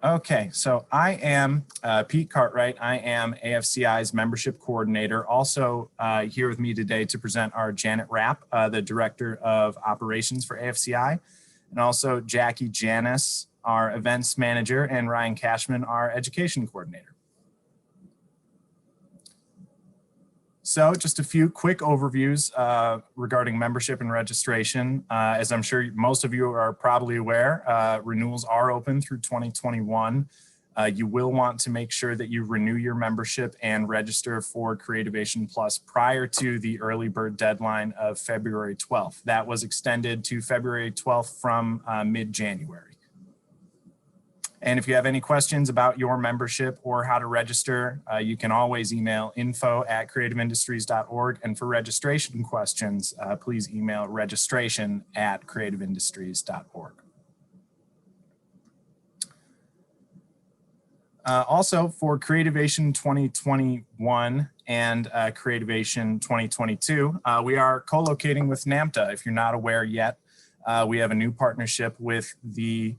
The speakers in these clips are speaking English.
Okay, so I am Pete Cartwright. I am AFCI's membership coordinator. Also here with me today to present are Janet Rapp, the Director of Operations for AFCI, and also Jackie Janis, our Events Manager, and Ryan Cashman, our Education Coordinator. So just a few quick overviews regarding membership and registration. As I'm sure most of you are probably aware, renewals are open through 2021. You will want to make sure that you renew your membership and register for Creativation Plus prior to the early bird deadline of February 12th. That was extended to February 12th from mid-January. And if you have any questions about your membership or how to register, you can always email info@creativeindustries.org. And for registration questions, please email registration@creativeindustries.org. Also for Creativation 2021 and Creativation 2022, we are co-locating with NAMTA. If you're not aware yet, we have a new partnership with the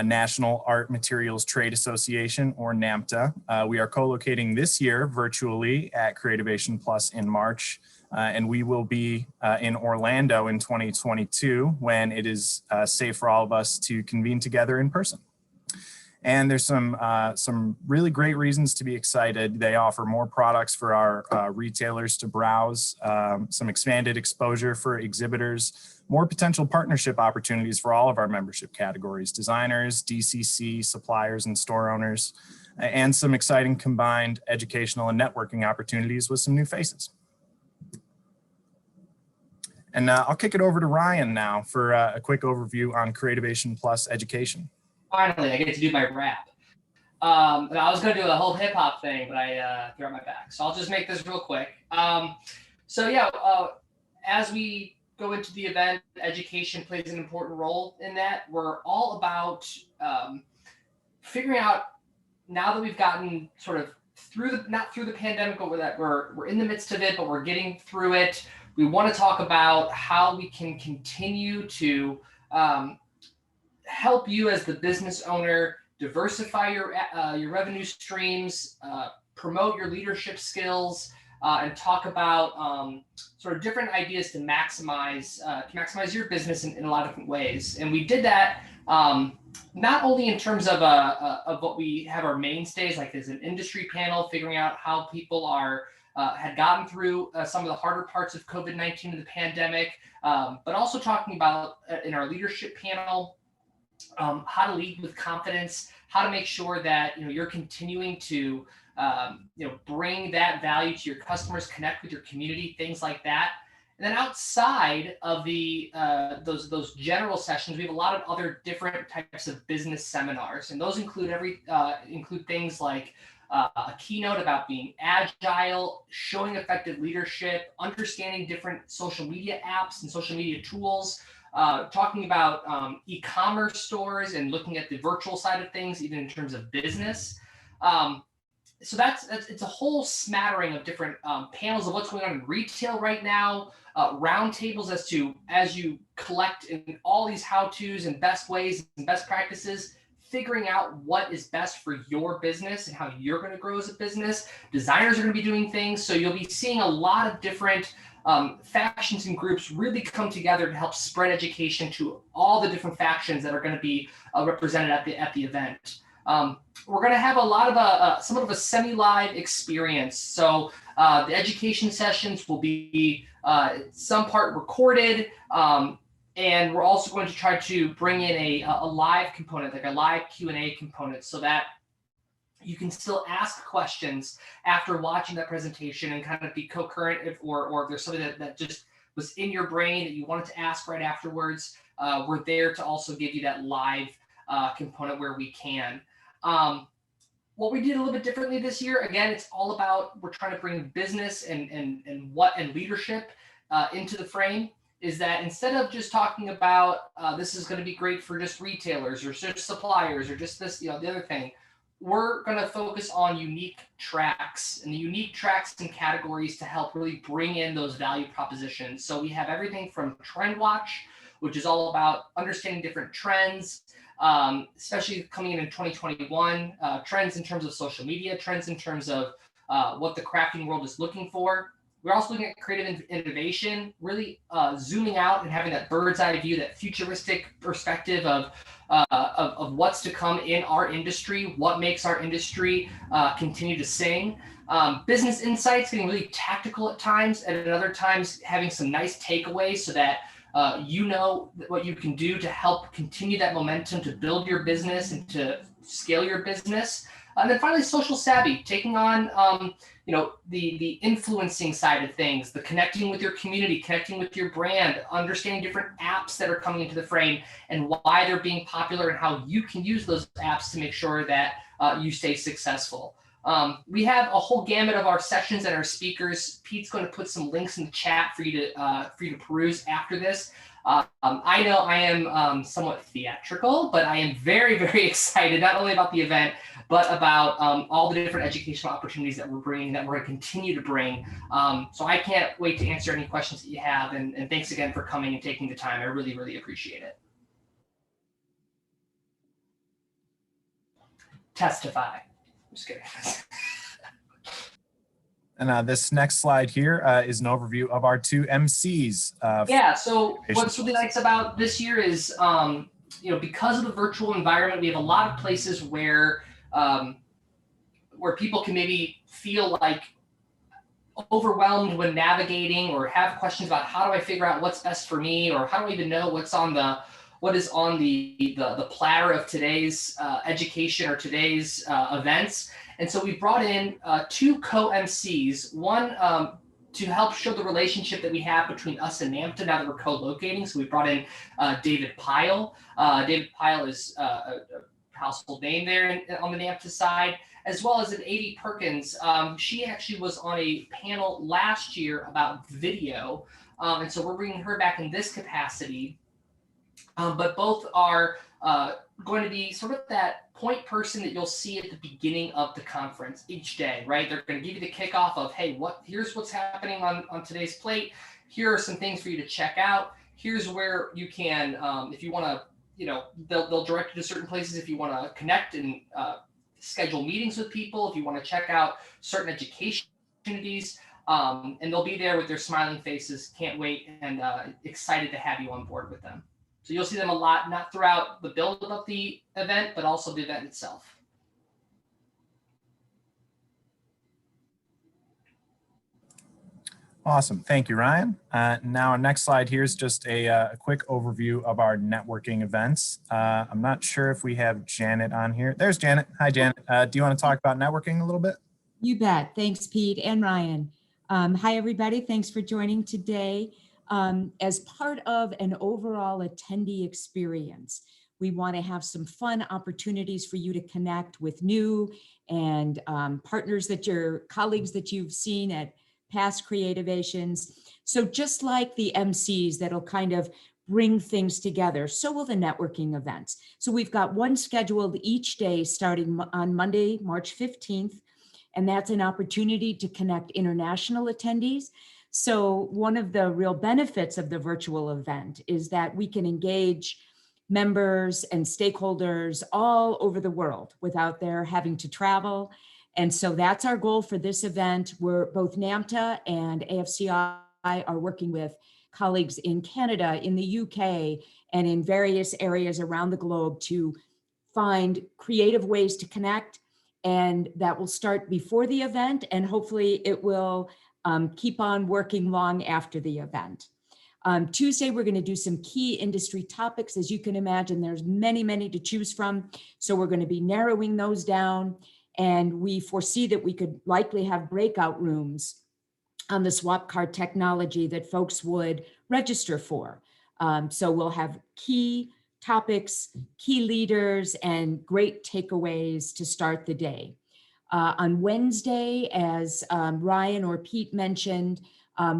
National Art Materials Trade Association, or NAMTA. We are co-locating this year virtually at Creativation Plus in March, and we will be in Orlando in 2022 when it is safe for all of us to convene together in person. And there's some really great reasons to be excited. They offer more products for our retailers to browse, some expanded exposure for exhibitors, more potential partnership opportunities for all of our membership categories, designers, DCC, suppliers, and store owners, and some exciting combined educational and networking opportunities with some new faces. And I'll kick it over to Ryan now for a quick overview on Creativation Plus education. Finally, I get to do my rap. I was going to do a whole hip hop thing, but I threw out my back. So I'll just make this real quick. As we go into the event, education plays an important role in that. We're all about figuring out, now that we've gotten sort of through not through the pandemic, but that we're in the midst of it, but we're getting through it. We want to talk about how we can continue to help you as the business owner diversify your revenue streams, promote your leadership skills, and talk about sort of different ideas to maximize your business in a lot of different ways. And we did that not only in terms of what we have our mainstays, like there's an industry panel figuring out how people had gotten through some of the harder parts of COVID-19 and the pandemic, but also talking about in our leadership panel, how to lead with confidence, how to make sure that you're continuing to bring that value to your customers, connect with your community, things like that. And then outside of the those general sessions, we have a lot of other different types of business seminars, and those include include things like a keynote about being agile, showing effective leadership, understanding different social media apps and social media tools. Talking about e-commerce stores and looking at the virtual side of things, even in terms of business. So it's a whole smattering of different panels of what's going on in retail right now, roundtables as you collect in all these how-tos and best ways and best practices, figuring out what is best for your business and how you're going to grow as a business. Designers are going to be doing things, so you'll be seeing a lot of different factions and groups really come together to help spread education to all the different factions that are going to be represented at the event. We're going to have a lot of somewhat of a semi-live experience. So the education sessions will be some part recorded, and we're also going to try to bring in a live component, like a live Q&A component, so that you can still ask questions after watching that presentation and kind of be co-current or if there's something that just was in your brain that you wanted to ask right afterwards. We're there to also give you that live component where we can. What we did a little bit differently this year, again, it's all about, we're trying to bring business and leadership into the frame, is that instead of just talking about this is going to be great for just retailers or just suppliers or just this, the other thing, we're going to focus on unique tracks and the unique tracks and categories to help really bring in those value propositions. So we have everything from Trend Watch, which is all about understanding different trends, especially coming in 2021, trends in terms of social media, trends in terms of what the crafting world is looking for. We're also looking at creative innovation, really zooming out and having that bird's eye view, that futuristic perspective of what's to come in our industry, what makes our industry continue to sing. Business insights, getting really tactical at times, and at other times having some nice takeaways so that you know what you can do to help continue that momentum to build your business and to scale your business. And then finally, social savvy, taking on the influencing side of things, the connecting with your community, connecting with your brand, understanding different apps that are coming into the frame and why they're being popular and how you can use those apps to make sure that you stay successful. We have a whole gamut of our sessions and our speakers. Pete's going to put some links in the chat for you to peruse after this. I know I am somewhat theatrical, but I am very, very excited not only about the event, but about all the different educational opportunities that we're bringing, that we're going to continue to bring. So I can't wait to answer any questions that you have. And thanks again for coming and taking the time. I really, really appreciate it. Testify. I'm just kidding. And this next slide here is an overview of our two MCs. Yeah, so what's really nice about this year is, because of the virtual environment, we have a lot of places where people can maybe feel like overwhelmed when navigating or have questions about how do I figure out what's best for me, or how do I even know what is on the platter of today's education or today's events. And so we brought in two co-MCs, one to help show the relationship that we have between us and NAMTA now that we're co-locating. So we brought in David Pyle. David Pyle is a household name there on the NAMTA side, as well as an A.D. Perkins. She actually was on a panel last year about video. And so we're bringing her back in this capacity. But both are going to be sort of that point person that you'll see at the beginning of the conference each day, right? They're going to give you the kickoff of, hey, here's what's happening on today's plate. Here are some things for you to check out. Here's where you can, if you want to, they'll direct you to certain places if you want to connect and schedule meetings with people, if you want to check out certain education opportunities. And they'll be there with their smiling faces. Can't wait, and excited to have you on board with them. So you'll see them a lot, not throughout the build of the event, but also the event itself. Awesome. Thank you, Ryan. Now, our next slide here is just a quick overview of our networking events. I'm not sure if we have Janet on here. There's Janet. Hi, Janet. Do you want to talk about networking a little bit? You bet. Thanks, Pete and Ryan. Hi, everybody. Thanks for joining today. As part of an overall attendee experience, we want to have some fun opportunities for you to connect with new and partners colleagues that you've seen at past Creativations. So just like the MCs that'll kind of bring things together, so will the networking events. So we've got one scheduled each day starting on Monday, March 15th, and that's an opportunity to connect international attendees. So one of the real benefits of the virtual event is that we can engage members and stakeholders all over the world without their having to travel. And so that's our goal for this event. We're both NAMTA and AFCI are working with colleagues in Canada, in the UK, and in various areas around the globe to find creative ways to connect. And that will start before the event, and hopefully it will keep on working long after the event. Tuesday, we're going to do some key industry topics. As you can imagine, there's many, many to choose from. So we're going to be narrowing those down. And we foresee that we could likely have breakout rooms on the swap card technology that folks would register for. So we'll have key topics, key leaders, and great takeaways to start the day. On Wednesday, as Ryan or Pete mentioned,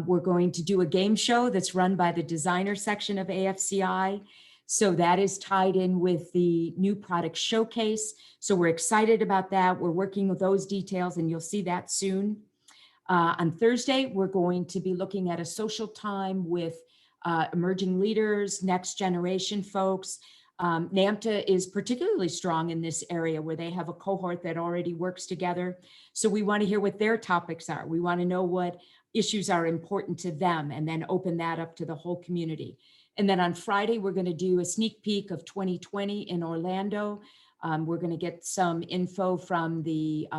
we're going to do a game show that's run by the designer section of AFCI. So that is tied in with the new product showcase. So we're excited about that. We're working with those details, and you'll see that soon. On Thursday, we're going to be looking at a social time with emerging leaders, next generation folks, NAMTA is particularly strong in this area where they have a cohort that already works together. So we want to hear what their topics are. We want to know what issues are important to them and then open that up to the whole community. And then on Friday, we're going to do a sneak peek of 2020 in Orlando. We're going to get some info from the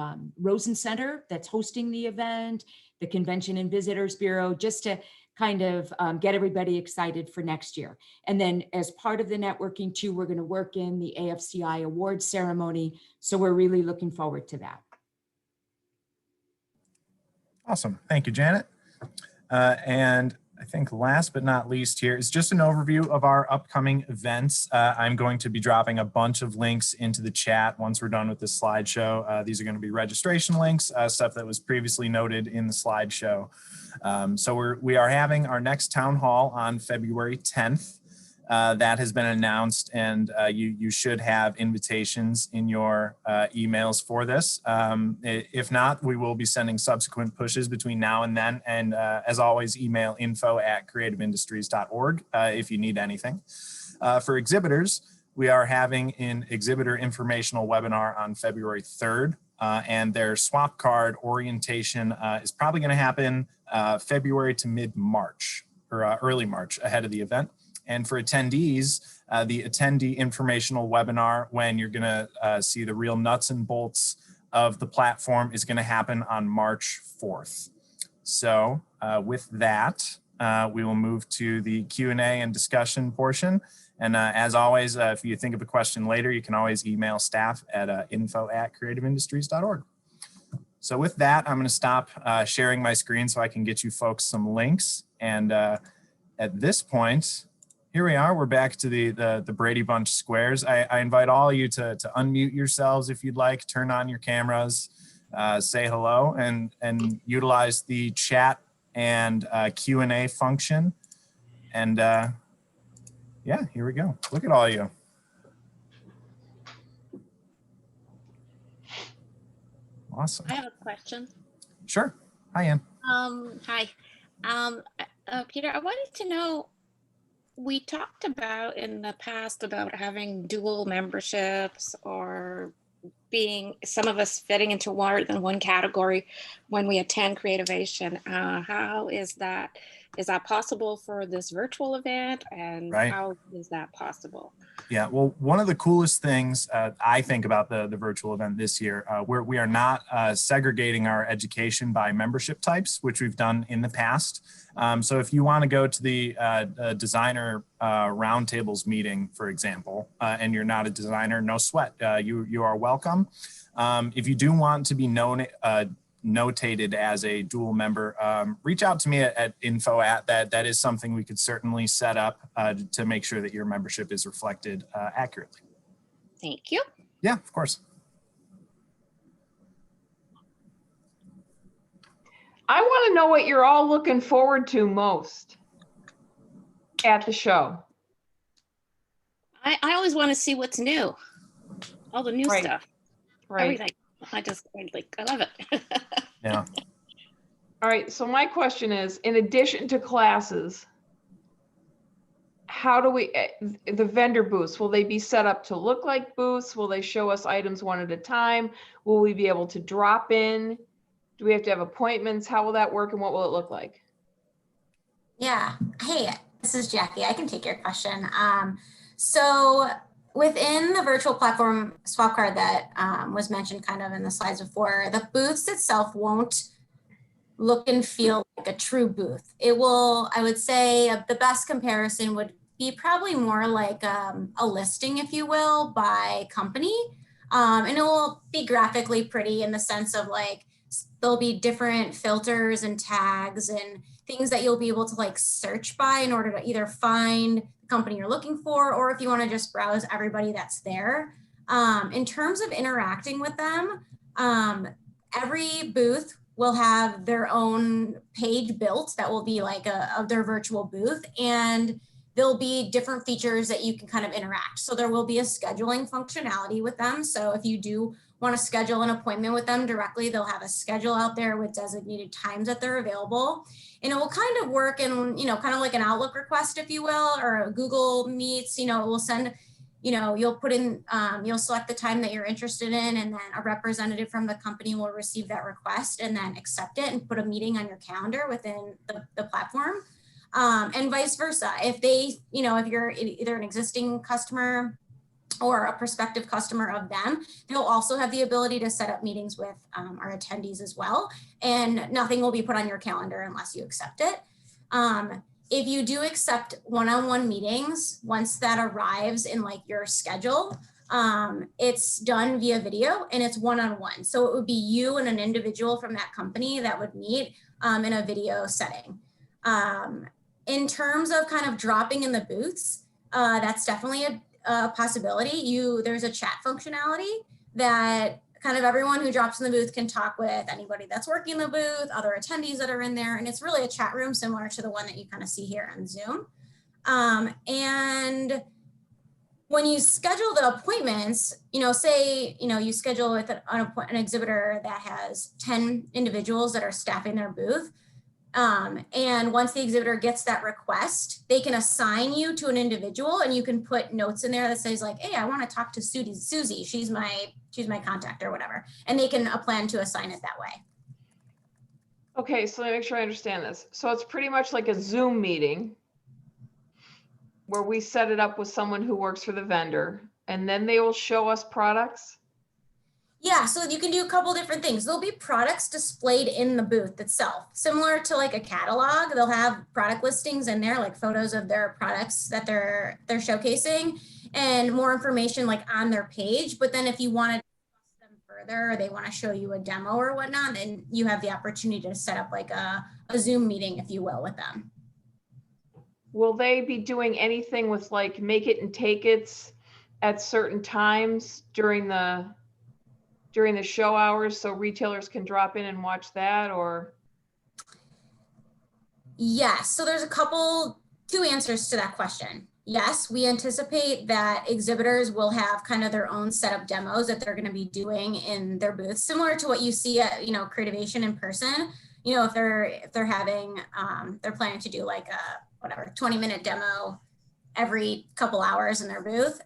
Rosen Center that's hosting the event, the Convention and Visitors Bureau, just to kind of get everybody excited for next year. And then as part of the networking too, we're going to work in the AFCI awards ceremony. So we're really looking forward to that. Awesome. Thank you, Janet. And I think last but not least here is just an overview of our upcoming events. I'm going to be dropping a bunch of links into the chat once we're done with this slideshow. These are going to be registration links, stuff that was previously noted in the slideshow. So we are having our next town hall on February 10th. That has been announced, and you should have invitations in your emails for this. If not, we will be sending subsequent pushes between now and then. And as always, email info@creativeindustries.org if you need anything. For exhibitors, we are having an exhibitor informational webinar on February 3rd. And their swap card orientation is probably going to happen February to mid-March or early March ahead of the event. And for attendees, the attendee informational webinar, when you're going to see the real nuts and bolts of the platform, is going to happen on March 4th. So with that, we will move to the Q&A and discussion portion. And as always, if you think of a question later, you can always email staff at info@creativeindustries.org. So with that, I'm going to stop sharing my screen so I can get you folks some links. And at this point, here we are. We're back to the Brady Bunch squares. I invite all of you to unmute yourselves if you'd like, turn on your cameras, say hello, and utilize the chat and Q&A function. And yeah, here we go. Look at all of you. Awesome. I have a question. Sure. Hi, Ann. Hi. Peter, I wanted to know, we talked about in the past about having dual memberships or being some of us fitting into more than one category when we attend Creativation. How is that? Is that possible for this virtual event? And Right. How is that possible? Yeah, well, one of the coolest things I think about the virtual event this year, we are not segregating our education by membership types, which we've done in the past. So if you want to go to the designer roundtables meeting, for example, and you're not a designer, no sweat, you are welcome. If you do want to be notated as a dual member, reach out to me at info@. That is something we could certainly set up to make sure that your membership is reflected accurately. Thank you. Yeah, of course. I want to know what you're all looking forward to most at the show. I always want to see what's new. All the new Right. stuff. Right. Everything. I love it. Yeah. All right. So my question is, in addition to classes, how do we, the vendor booths, will they be set up to look like booths? Will they show us items one at a time? Will we be able to drop in? Do we have to have appointments? How will that work and what will it look like? Yeah. Hey, this is Jackie. I can take your question. So within the virtual platform swap card that was mentioned kind of in the slides before, the booths itself won't look and feel like a true booth. It will, I would say the best comparison would be probably more like a listing, if you will, by company. And it will be graphically pretty in the sense of like, there'll be different filters and tags and things that you'll be able to like search by in order to either find the company you're looking for, or if you want to just browse everybody that's there. In terms of interacting with them, every booth will have their own page built that will be like of their virtual booth, and there'll be different features that you can kind of interact. So there will be a scheduling functionality with them. So if you do want to schedule an appointment with them directly, they'll have a schedule out there with designated times that they're available. And it will kind of work in, kind of like an Outlook request, if you will, or a Google Meets, it will send you'll put in, you'll select the time that you're interested in, and then a representative from the company will receive that request and then accept it and put a meeting on your calendar within the platform. And vice versa. If they, if you're either an existing customer or a prospective customer of them, they'll also have the ability to set up meetings with our attendees as well. And nothing will be put on your calendar unless you accept it. If you do accept one-on-one meetings, once that arrives in like your schedule, it's done via video and it's one-on-one. So it would be you and an individual from that company that would meet in a video setting. In terms of kind of dropping in the booths, that's definitely a possibility. There's a chat functionality that kind of everyone who drops in the booth can talk with anybody that's working the booth, other attendees that are in there. And it's really a chat room similar to the one that you kind of see here on Zoom. And when you schedule the appointments, say, you schedule with an exhibitor that has 10 individuals that are staffing their booth. And once the exhibitor gets that request, they can assign you to an individual, and you can put notes in there that says like, hey, I want to talk to Susie. She's my contact or whatever. And they can plan to assign it that way. Okay, so let me make sure I understand this. So it's pretty much like a Zoom meeting where we set it up with someone who works for the vendor, and then they will show us products. Yeah, so you can do a couple different things. There'll be products displayed in the booth itself, similar to like a catalog. They'll have product listings in there, like photos of their products that they're showcasing, and more information like on their page. But then if you want to discuss them further, or they want to show you a demo or whatnot, then you have the opportunity to set up like a Zoom meeting, if you will, with them. Will they be doing anything with like make it and take it's at certain times during the show hours so retailers can drop in and watch that, or? Yes, so there's two answers to that question. Yes, we anticipate that exhibitors will have kind of their own setup demos that they're going to be doing in their booths, similar to what you see at, Creativation in person. If they're having, they're planning to do like a 20-minute demo every couple hours in their booth.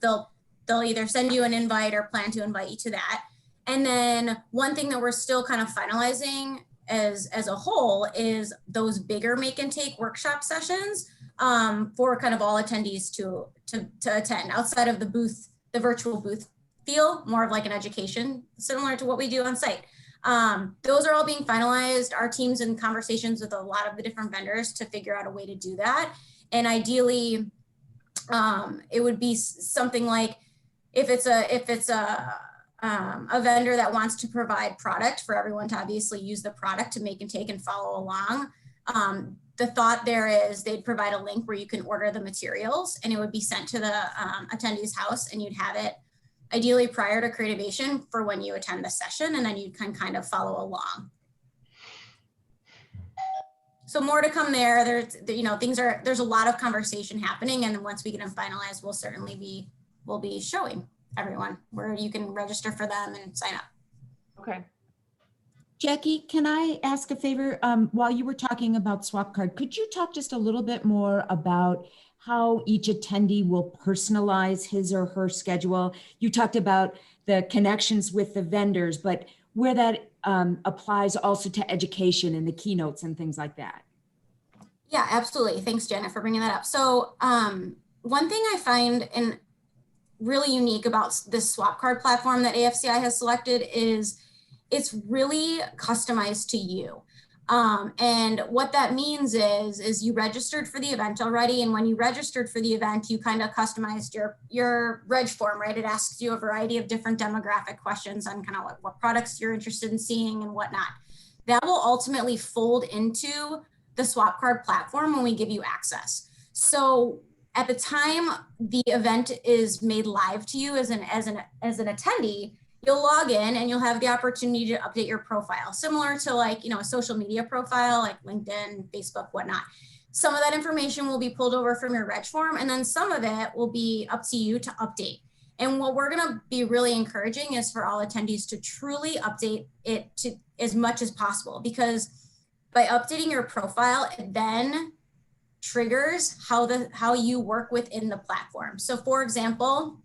They'll either send you an invite or plan to invite you to that. And then one thing that we're still kind of finalizing as a whole is those bigger make and take workshop sessions for kind of all attendees to attend outside of the virtual booth feel, more of like an education, similar to what we do on site. Those are all being finalized. Our team's in conversations with a lot of the different vendors to figure out a way to do that. And ideally, it would be something like if it's a vendor that wants to provide product for everyone to obviously use the product to make and take and follow along. The thought there is they'd provide a link where you can order the materials, and it would be sent to the attendee's house, and you'd have it ideally prior to Creativation for when you attend the session, and then you can kind of follow along. So more to come there. There's a lot of conversation happening, and then once we get them finalized, we'll be showing everyone where you can register for them and sign up. Okay. Jackie, can I ask a favor? While you were talking about swap card, could you talk just a little bit more about how each attendee will personalize his or her schedule? You talked about the connections with the vendors, but where that applies also to education and the keynotes and things like that. Yeah, absolutely. Thanks, Jenna, for bringing that up. So one thing I find really unique about this swap card platform that AFCI has selected is it's really customized to you. And what that means is you registered for the event already. And when you registered for the event, you kind of customized your reg form, right? It asks you a variety of different demographic questions on kind of what products you're interested in seeing and whatnot. That will ultimately fold into the swap card platform when we give you access. So at the time the event is made live to you as an attendee, you'll log in and you'll have the opportunity to update your profile, similar to like, a social media profile like LinkedIn, Facebook, whatnot. Some of that information will be pulled over from your reg form, and then some of it will be up to you to update. And what we're gonna be really encouraging is for all attendees to truly update it to as much as possible, because by updating your profile, it then triggers how you work within the platform. So for example,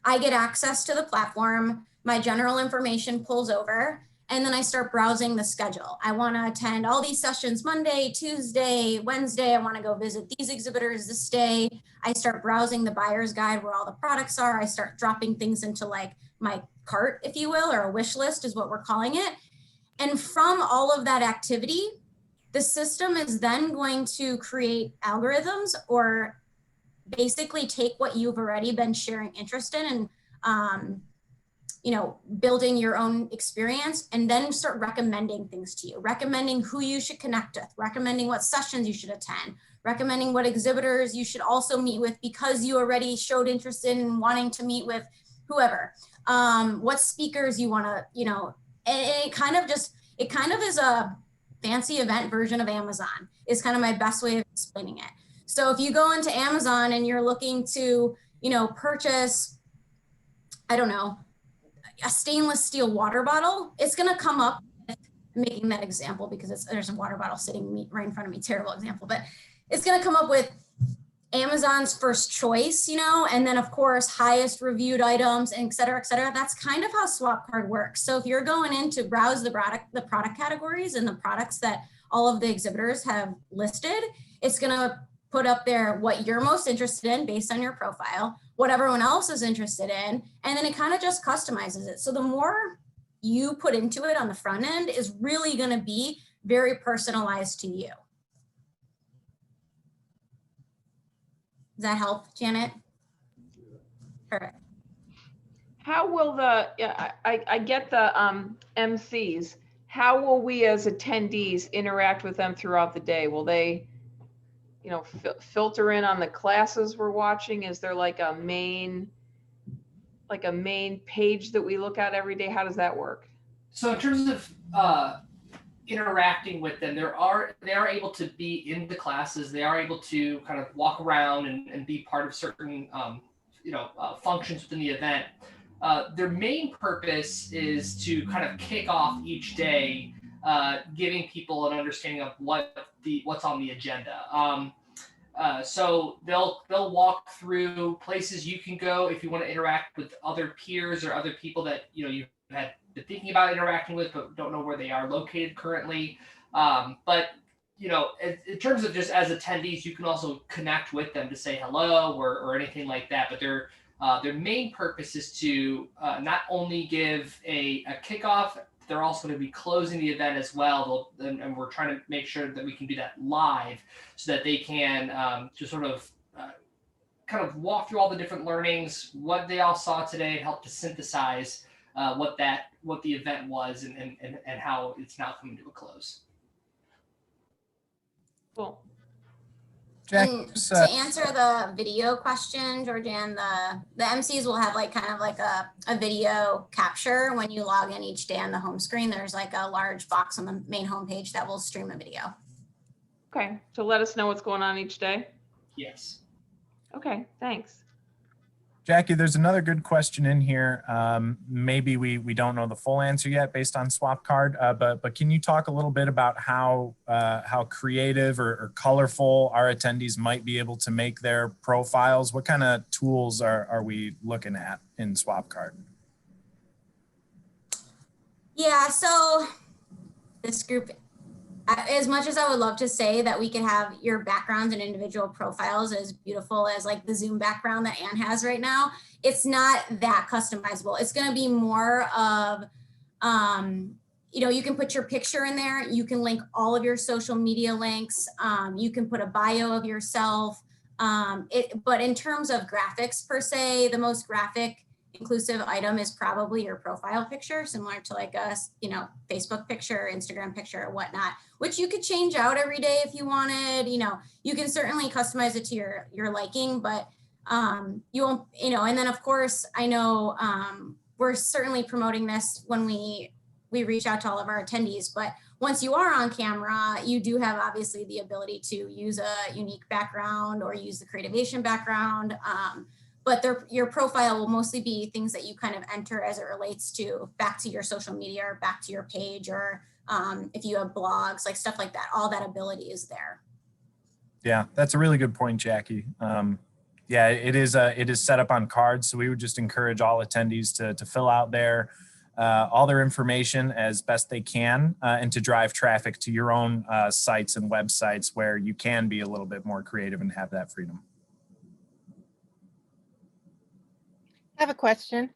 I get access to the platform, my general information pulls over, and then I start browsing the schedule. I want to attend all these sessions Monday, Tuesday, Wednesday. I want to go visit these exhibitors this day. I start browsing the buyer's guide where all the products are. I start dropping things into like my cart, if you will, or a wish list is what we're calling it. And from all of that activity, the system is then going to create algorithms or basically take what you've already been sharing interest in and building your own experience, and then start recommending things to you, recommending who you should connect with, recommending what sessions you should attend, recommending what exhibitors you should also meet with because you already showed interest in wanting to meet with whoever, what speakers you want to, and it kind of is a fancy event version of Amazon is kind of my best way of explaining it. So if you go into Amazon and you're looking to, purchase, I don't know, a stainless steel water bottle, it's going to come up, making that example because there's a water bottle sitting right in front of me, terrible example, but it's going to come up with Amazon's first choice, and then of course, highest reviewed items, and et cetera, et cetera. That's kind of how SwapCard works. So if you're going in to browse the product categories and the products that all of the exhibitors have listed, it's going to put up there what you're most interested in based on your profile, what everyone else is interested in, and then it kind of just customizes it. So the more you put into it on the front end is really going to be very personalized to you. Does that help, Janet? Perfect. How will I get the MCs, how will we as attendees interact with them throughout the day? Will they, filter in on the classes we're watching? Is there like a main page that we look at every day? How does that work? So in terms of interacting with them, they are able to be in the classes. They are able to kind of walk around and be part of certain functions within the event. Their main purpose is to kind of kick off each day, giving people an understanding of what's on the agenda. So they'll walk through places you can go if you want to interact with other peers or other people that you've had been thinking about interacting with but don't know where they are located currently. But in terms of just as attendees, you can also connect with them to say hello or anything like that. But their main purpose is to not only give a kickoff, they're also going to be closing the event as well. And we're trying to make sure that we can do that live so that they can just sort of kind of walk through all the different learnings, what they all saw today, and help to synthesize what the event was and how it's now coming to a close. Cool. Jack, To answer the video question, Georgianne, the MCs will have kind of a video capture when you log in each day on the home screen. There's a large box on the main homepage that will stream a video. Okay, to let us know what's going on each day. Yes. Okay, thanks. Jackie, there's another good question in here. Maybe we don't know the full answer yet based on SwapCard, but can you talk a little bit about how creative or colorful our attendees might be able to make their profiles? What kind of tools are we looking at in SwapCard? Yeah, so this group, as much as I would love to say that we could have your backgrounds and individual profiles as beautiful as the Zoom background that Anne has right now, it's not that customizable. It's going to be more of, you can put your picture in there. You can link all of your social media links. You can put a bio of yourself. But in terms of graphics per se, the most graphic inclusive item is probably your profile picture, similar to a Facebook picture, Instagram picture, or whatnot, which you could change out every day if you wanted. You can certainly customize it to your liking, but you won't, and then of course, I know we're certainly promoting this when we reach out to all of our attendees, but once you are on camera, you do have obviously the ability to use a unique background or use the Creativation background. But your profile will mostly be things that you kind of enter as it relates to back to your social media or back to your page, or if you have blogs, stuff like that, all that ability is there. Yeah, that's a really good point, Jackie. Yeah, it is set up on cards, so we would just encourage all attendees to fill out all their information as best they can, and to drive traffic to your own sites and websites where you can be a little bit more creative and have that freedom. I have a question.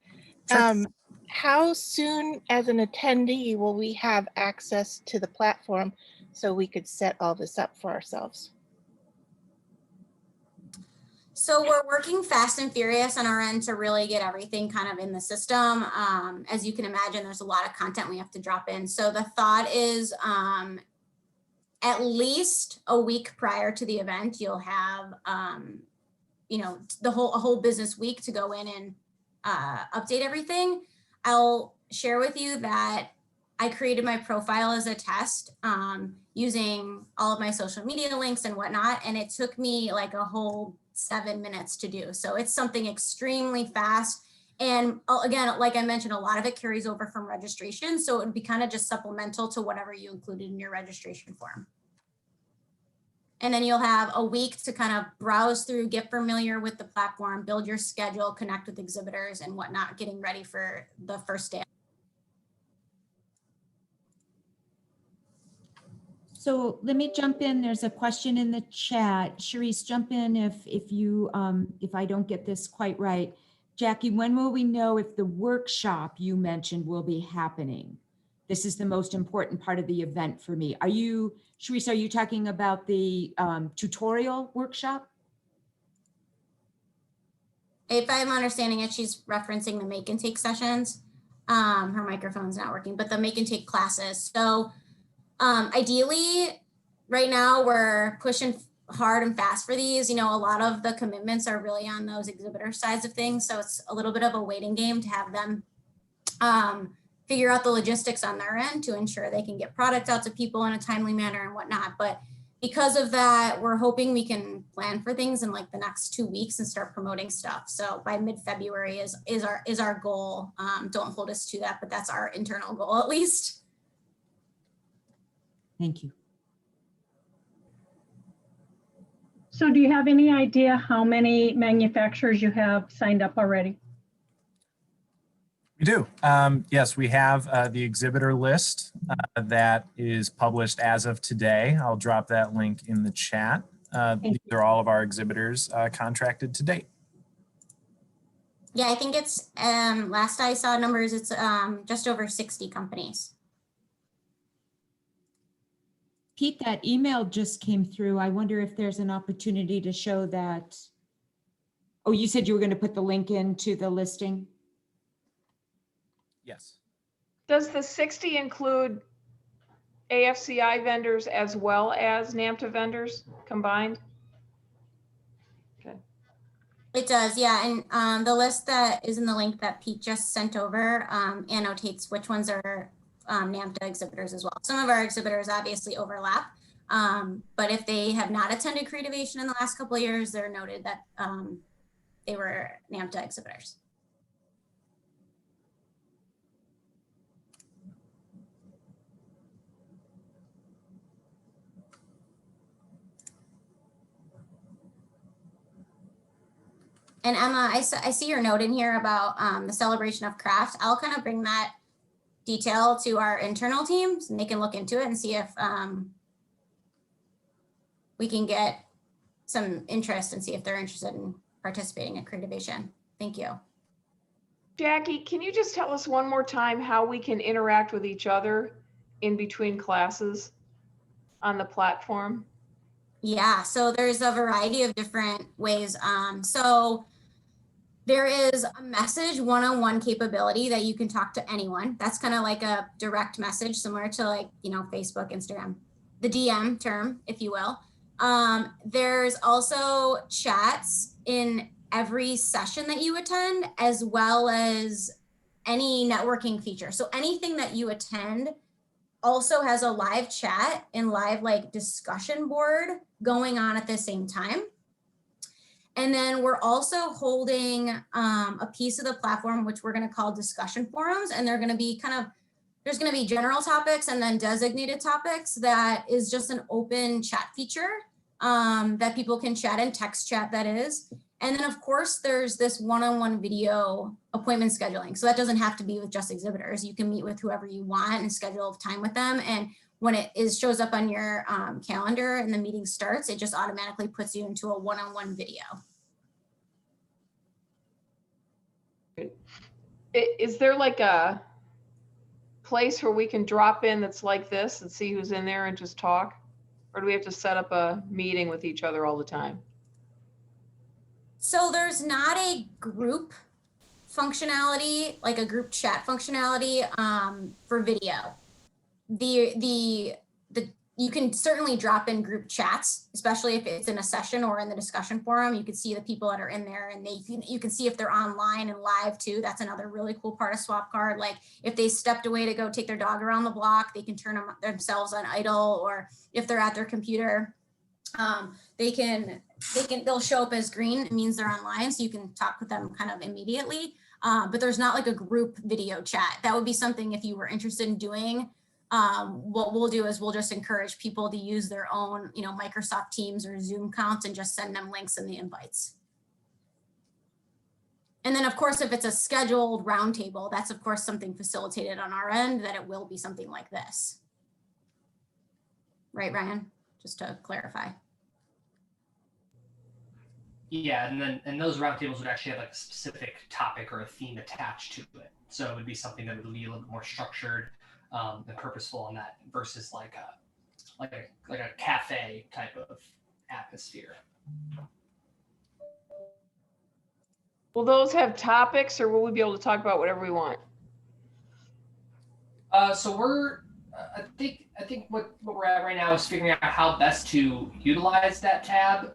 Sure. How soon as an attendee will we have access to the platform so we could set all this up for ourselves? So we're working fast and furious on our end to really get everything kind of in the system. As you can imagine, there's a lot of content we have to drop in. So the thought is at least a week prior to the event, you'll have, you know, a whole business week to go in and update everything. I'll share with you that I created my profile as a test using all of my social media links and whatnot. And it took me like a whole 7 minutes to do. So it's something extremely fast. And again, like I mentioned, a lot of it carries over from registration. So it would be kind of just supplemental to whatever you included in your registration form. And then you'll have a week to kind of browse through, get familiar with the platform, build your schedule, connect with exhibitors and whatnot, getting ready for the first day. So let me jump in. There's a question in the chat. Sharice, jump in if I don't get this quite right. Jackie, when will we know if the workshop you mentioned will be happening? This is the most important part of the event for me. Sharice, are you talking about the tutorial workshop? If I'm understanding it, she's referencing the make and take sessions. Her microphone's not working, but the make and take classes. So ideally, right now we're pushing hard and fast for these. You know, a lot of the commitments are really on those exhibitor sides of things. So it's a little bit of a waiting game to have them figure out the logistics on their end to ensure they can get product out to people in a timely manner and whatnot. But because of that, we're hoping we can plan for things in like the next 2 weeks and start promoting stuff. So by mid-February is our goal. Don't hold us to that, but that's our internal goal at least. Thank you. So do you have any idea how many manufacturers you have signed up already? We do. Yes, we have the exhibitor list that is published as of today. I'll drop that link in the chat. These are all of our exhibitors contracted to date. Yeah, I think it's, last I saw numbers, it's just over 60 companies. Pete, that email just came through. I wonder if there's an opportunity to show that. Oh, you said you were going to put the link into the listing? Yes. Does the 60 include AFCI vendors as well as NAMTA vendors combined? Okay. It does, yeah. And the list that is in the link that Pete just sent over annotates which ones are NAMTA exhibitors as well. Some of our exhibitors obviously overlap, but if they have not attended Creativation in the last couple of years, they're noted that they were NAMTA exhibitors. And Emma, I see your note in here about the celebration of craft. I'll kind of bring that detail to our internal teams and they can look into it and see if we can get some interest and see if they're interested in participating in Creativation. Thank you. Jackie, can you just tell us one more time how we can interact with each other in between classes on the platform? Yeah, so there's a variety of different ways. So there is a message one-on-one capability that you can talk to anyone. That's kind of like a direct message, similar to like, you know, Facebook, Instagram, the DM term, if you will. There's also chats in every session that you attend, as well as any networking feature. So anything that you attend also has a live chat and live like discussion board going on at the same time. And then we're also holding a piece of the platform, which we're going to call discussion forums. And they're going to be there's going to be general topics and then designated topics that is just an open chat feature that people can chat in, text chat that is. And then of course there's this one-on-one video appointment scheduling. So that doesn't have to be with just exhibitors. You can meet with whoever you want and schedule time with them. And when it shows up on your calendar and the meeting starts, it just automatically puts you into a one-on-one video. Is there like a place where we can drop in that's like this and see who's in there and just talk? Or do we have to set up a meeting with each other all the time? So there's not a group functionality, like a group chat functionality for video. You can certainly drop in group chats, especially if it's in a session or in the discussion forum. You can see the people that are in there, and you can see if they're online and live too. That's another really cool part of SwapCard. Like if they stepped away to go take their dog around the block, they can turn themselves on idle, or if they're at their computer, they'll show up as green. It means they're online, so you can talk with them kind of immediately. But there's not like a group video chat. That would be something if you were interested in doing. What we'll do is we'll just encourage people to use their own, Microsoft Teams or Zoom accounts and just send them links and the invites. And then of course, if it's a scheduled roundtable, that's of course something facilitated on our end, that it will be something like this. Right, Ryan? Just to clarify. Yeah, and those roundtables would actually have like a specific topic or a theme attached to it. So it would be something that would be a little bit more structured and purposeful on that versus like a cafe type of atmosphere. Will those have topics, or will we be able to talk about whatever we want? So I think what we're at right now is figuring out how best to utilize that tab,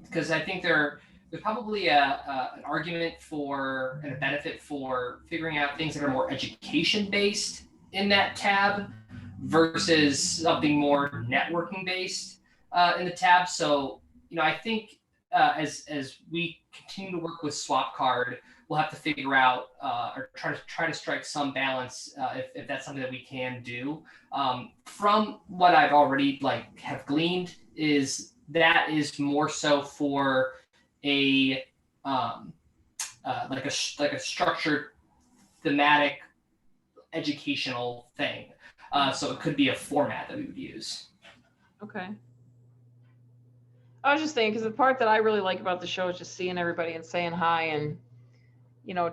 because I think there's probably an argument for and a benefit for figuring out things that are more education based in that tab versus something more networking based in the tab. So, I think as we continue to work with SwapCard, we'll have to figure out or try to strike some balance if that's something that we can do. From what I've already have gleaned is that is more so for a like a structured thematic educational thing. So it could be a format that we would use. Okay. I was just thinking, because the part that I really like about the show is just seeing everybody and saying hi and,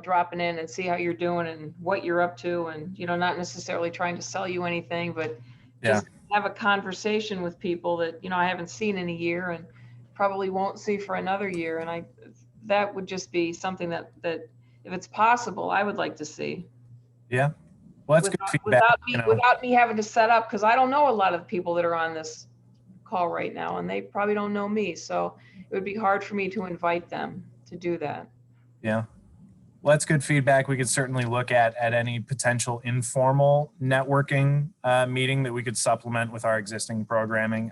dropping in and see how you're doing and what you're up to, and, not necessarily trying to sell you anything, but just have a conversation with people that, I haven't seen in a year and probably won't see for another year. And that would just be something that if it's possible, I would like to see. Yeah. Well, that's good feedback. Without me having to set up, because I don't know a lot of the people that are on this call right now, and they probably don't know me. So it would be hard for me to invite them to do that. Yeah. Well, that's good feedback. We could certainly look at any potential informal networking meeting that we could supplement with our existing programming.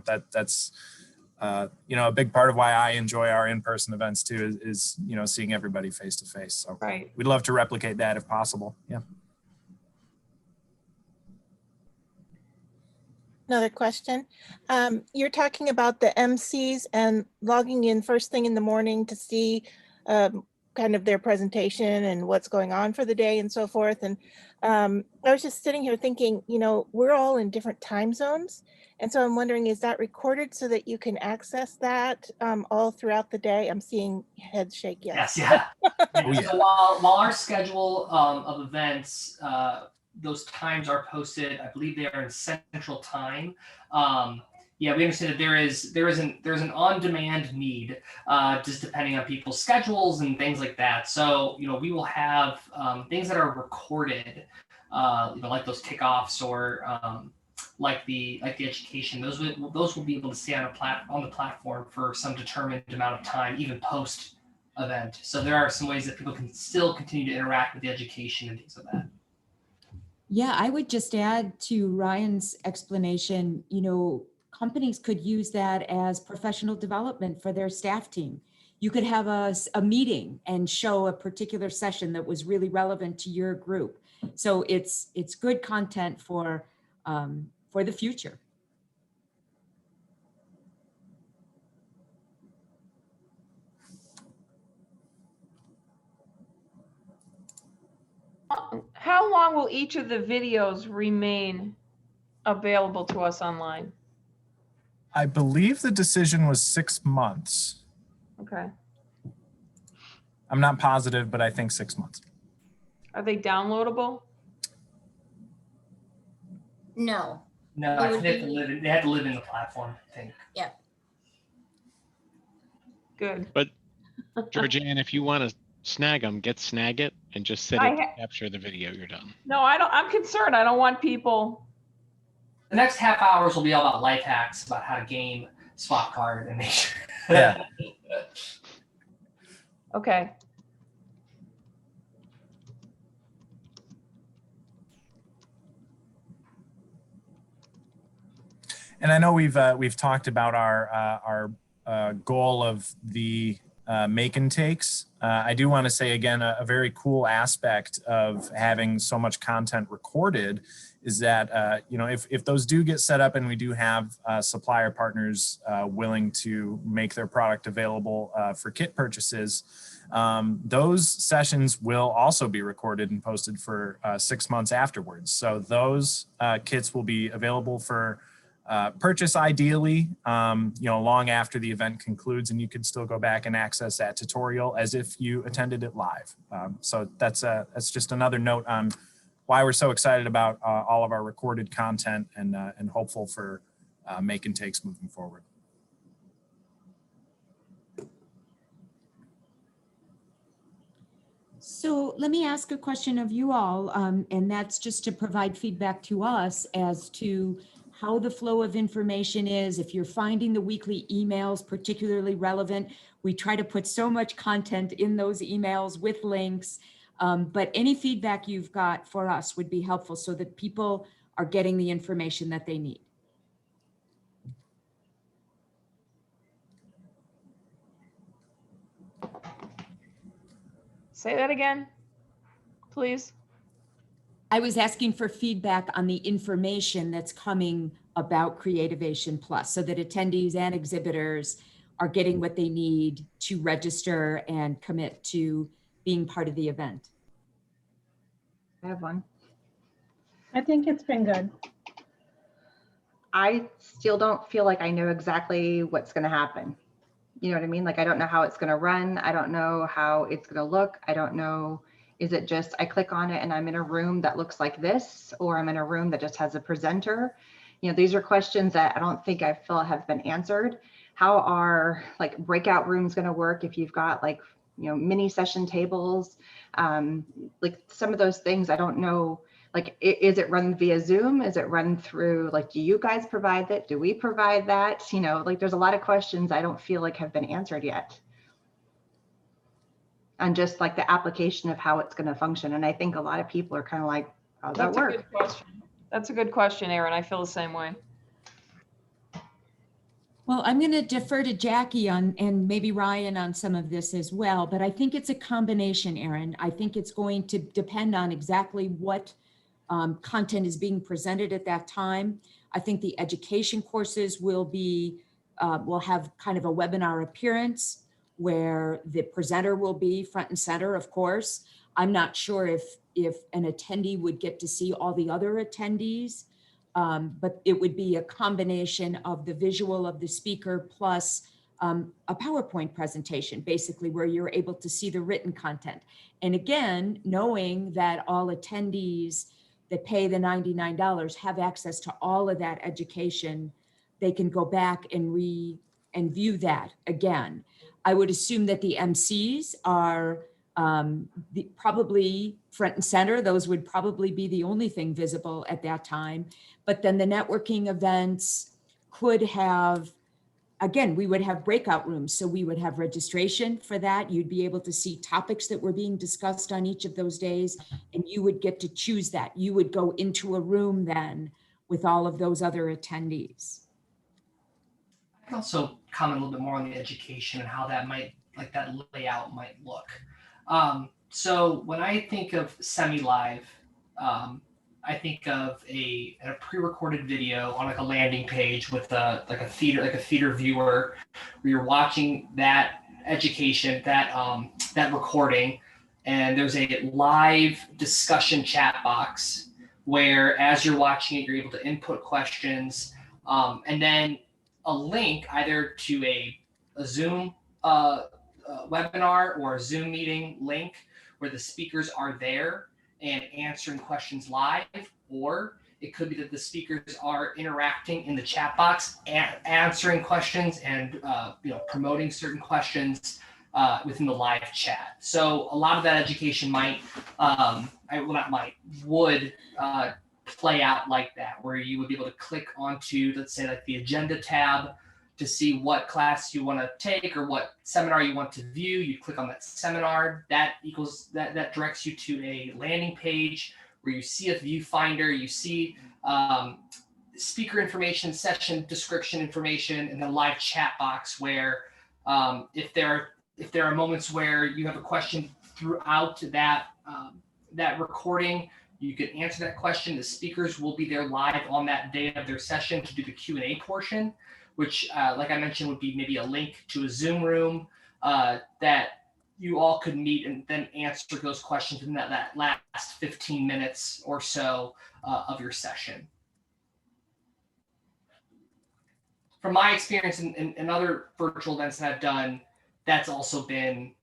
That's a big part of why I enjoy our in-person events too, is seeing everybody face to face. So right. We'd love to replicate that if possible. Yeah. Another question. You're talking about the MCs and logging in first thing in the morning to see kind of their presentation and what's going on for the day and so forth. And I was just sitting here thinking, we're all in different time zones. And so I'm wondering, is that recorded so that you can access that all throughout the day? I'm seeing heads shake yes. Yes, yeah. So while our schedule of events, those times are posted, I believe they are in Central Time. We understand that there's an on-demand need, just depending on people's schedules and things like that. So we will have things that are recorded, like those kickoffs or like the education. Those will be able to stay on the platform for some determined amount of time, even post event. So there are some ways that people can still continue to interact with the education and things like that. Yeah, I would just add to Ryan's explanation, companies could use that as professional development for their staff team. You could have a meeting and show a particular session that was really relevant to your group. So it's good content for the future. How long will each of the videos remain available to us online? I believe the decision was 6 months. Okay. I'm not positive, but I think 6 months. Are they downloadable? No. No, It I would think they have to be- live in, they have to live in the platform, I think. Good. Georgianne, if you want to snag them, snag it and just set I it to ha- capture the video. You're done. No, I don't. I'm concerned. I don't want people. The next half hours will be all about life hacks, about how to game swap card and make sure. Yeah. Okay. And I know we've talked about our goal of the make and takes. I do want to say again, a very cool aspect of having so much content recorded is that you know, if those do get set up and we do have supplier partners willing to make their product available for kit purchases, those sessions will also be recorded and posted for 6 months afterwards. So those kits will be available for purchase ideally, you know, long after the event concludes, and you can still go back and access that tutorial as if you attended it live. So that's just another note on why we're so excited about all of our recorded content and hopeful for make and takes moving forward. So let me ask a question of you all, and that's just to provide feedback to us as to how the flow of information is. If you're finding the weekly emails particularly relevant, we try to put so much content in those emails with links, but any feedback you've got for us would be helpful so that people are getting the information that they need. Say that again, please. I was asking for feedback on the information that's coming about Creativation Plus so that attendees and exhibitors are getting what they need to register and commit to being part of the event. I have one. I think it's been good. I still don't feel like I know exactly what's going to happen. You know what I mean? Like, I don't know how it's going to run. I don't know how it's going to look. I don't know. Is it just I click on it and I'm in a room that looks like this, or I'm in a room that just has a presenter? You know, these are questions that I don't think I feel have been answered. How are like breakout rooms going to work if you've got like, you know, mini session tables? Like some of those things I don't know. Like, is it run via Zoom? Is it run through, like, do you guys provide that? Do we provide that? You know, like there's a lot of questions I don't feel like have been answered yet. And just like the application of how it's going to function. And I think a lot of people are kind of like, how does that work? That's a good question. That's a good question, Erin. I feel the same way. Well, I'm going to defer to Jackie on, and maybe Ryan on some of this as well, but I think it's a combination, Erin. I think it's going to depend on exactly what content is being presented at that time. I think the education courses will have kind of a webinar appearance where the presenter will be front and center, of course. I'm not sure if an attendee would get to see all the other attendees, but it would be a combination of the visual of the speaker plus a PowerPoint presentation, basically, where you're able to see the written content. And again, knowing that all attendees that pay the $99 have access to all of that education, they can go back and view that again. I would assume that the MCs are probably front and center. Those would probably be the only thing visible at that time. But then the networking events could have, again, we would have breakout rooms. So we would have registration for that. You'd be able to see topics that were being discussed on each of those days, and you would get to choose that. You would go into a room then with all of those other attendees. I can also comment a little bit more on the education and how that might, like that layout might look. So when I think of semi-live, I think of a pre-recorded video on like a landing page with a theater viewer, where you're watching that education, that recording, and there's a live discussion chat box where as you're watching it, you're able to input questions, and then a link either to a Zoom webinar or a Zoom meeting link where the speakers are there and answering questions live, or it could be that the speakers are interacting in the chat box, answering questions and promoting certain questions within the live chat. So a lot of that education would play out like that, where you would be able to click onto, let's say, like the agenda tab to see what class you want to take or what seminar you want to view. You click on that seminar, that directs you to a landing page where you see a viewfinder, you see speaker information, session description information, and then live chat box where if there are moments where you have a question throughout that recording, you can answer that question. The speakers will be there live on that day of their session to do the Q&A portion, which, like I mentioned, would be maybe a link to a Zoom room that you all could meet and then answer those questions in that last 15 minutes or so of your session. From my experience in other virtual events that I've done, that's also been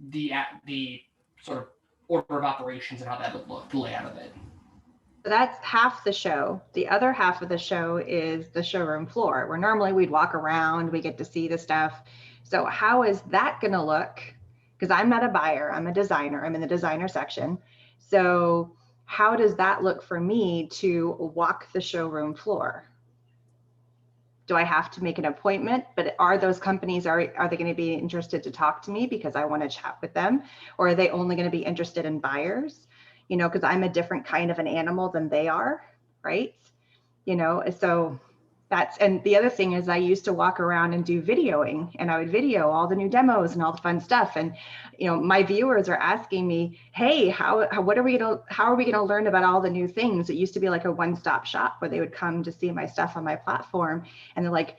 the sort of order of operations and how that would look, the layout of it. So that's half the show. The other half of the show is the showroom floor, where normally we'd walk around, we get to see the stuff. So how is that going to look? Because I'm not a buyer, I'm a designer, I'm in the designer section. So how does that look for me to walk the showroom floor? Do I have to make an appointment? But are those companies, are they going to be interested to talk to me because I want to chat with them? Or are they only going to be interested in buyers? You know, because I'm a different kind of an animal than they are, right? You know, so that's, and the other thing is I used to walk around and do videoing, and I would video all the new demos and all the fun stuff. And, you know, my viewers are asking me, hey, how are we gonna learn about all the new things? It used to be like a one-stop shop where they would come to see my stuff on my platform. And they're like,